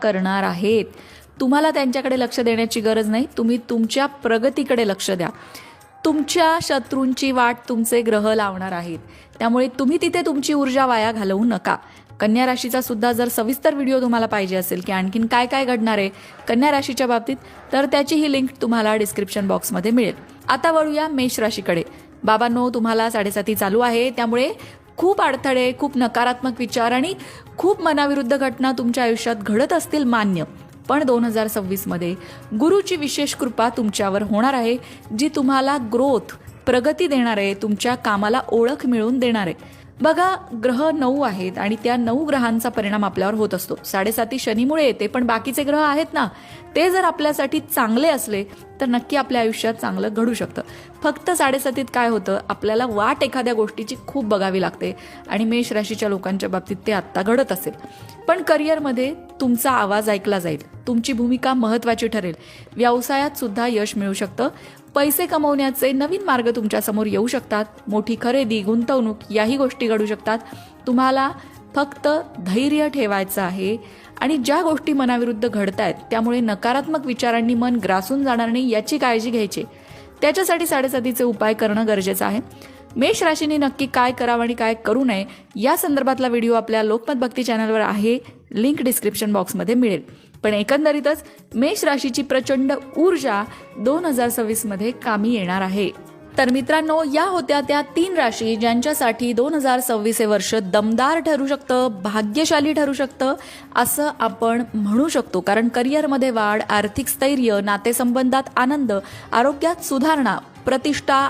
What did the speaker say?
करणार आहेत. तुम्हाला त्यांच्याकडे लक्ष देण्याची गरज नाही, तुम्ही तुमच्या प्रगतीकडे लक्ष द्या. तुमच्या शत्रूंची वाट तुमचे ग्रह लावणार आहेत, त्यामुळे तुम्ही तिथे तुमची ऊर्जा वाया घालवू नका. कन्या राशीचा सुद्धा जर सविस्तर व्हिडिओ तुम्हाला पाहिजे असेल की आणखीन काय काय घडणार आहे कन्या राशीच्या बाबतीत, तर त्याची ही लिंक तुम्हाला डिस्क्रिप्शन बॉक्समध्ये मिळेल. आता वळूया मेष राशीकडे. बाबांनो, तुम्हाला 7.5 चालू आहे, त्यामुळे खूप अडथळे, खूप नकारात्मक विचार आणि खूप मनाविरुद्ध घटना तुमच्या आयुष्यात घडत असतील, मान्य. पण 2026 मध्ये गुरुची विशेष कृपा तुमच्यावर होणार आहे, जी तुम्हाला ग्रोथ, प्रगती देणार आहे, तुमच्या कामाला ओळख मिळवून देणार आहे. बघा, ग्रह 9 आहेत आणि त्या 9 ग्रहांचा परिणाम आपल्यावर होत असतो. 7.5 शनीमुळे येते, पण बाकीचे ग्रह आहेत ना, ते जर आपल्यासाठी चांगले असले तर नक्की आपल्या आयुष्यात चांगलं घडू शकतं. फक्त 7.5 काय होतं, आपल्याला वाट एखाद्या गोष्टीची खूप बघावी लागते आणि मेष राशीच्या लोकांच्या बाबतीत ते आत्ता घडत असेल. पण करिअरमध्ये तुमचा आवाज ऐकला जाईल, तुमची भूमिका महत्त्वाची ठरेल. व्यवसायात सुद्धा यश मिळू शकतं. पैसे कमवण्याचे नवीन मार्ग तुमच्यासमोर येऊ शकतात. मोठी खरेदी, गुंतवणूक याही गोष्टी घडू शकतात. तुम्हाला फक्त धैर्य ठेवायचं आहे आणि ज्या गोष्टी मनाविरुद्ध घडतायत त्यामुळे नकारात्मक विचारांनी मन ग्रासून जाणार नाही याची काळजी घ्यायची. त्याच्यासाठी 7.5 उपाय करणं गरजेचं आहे. मेष राशीने नक्की काय करावं आणि काय करू नये या संदर्भातला व्हिडिओ आपल्या लोकमत भक्ती चॅनलवर आहे, लिंक डिस्क्रिप्शन बॉक्समध्ये मिळेल. पण एकंदरीतच मेष राशीची प्रचंड ऊर्जा 2026 मध्ये कामी येणार आहे. तर मित्रांनो, या होत्या त्या 3 राशी ज्यांच्यासाठी 2026 हे वर्ष दमदार ठरू शकतं, भाग्यशाली ठरू शकतं असं आपण म्हणू शकतो. कारण करिअरमध्ये वाढ, आर्थिक स्थैर्य, नातेसंबंधात आनंद, आरोग्यात सुधारणा, प्रतिष्ठा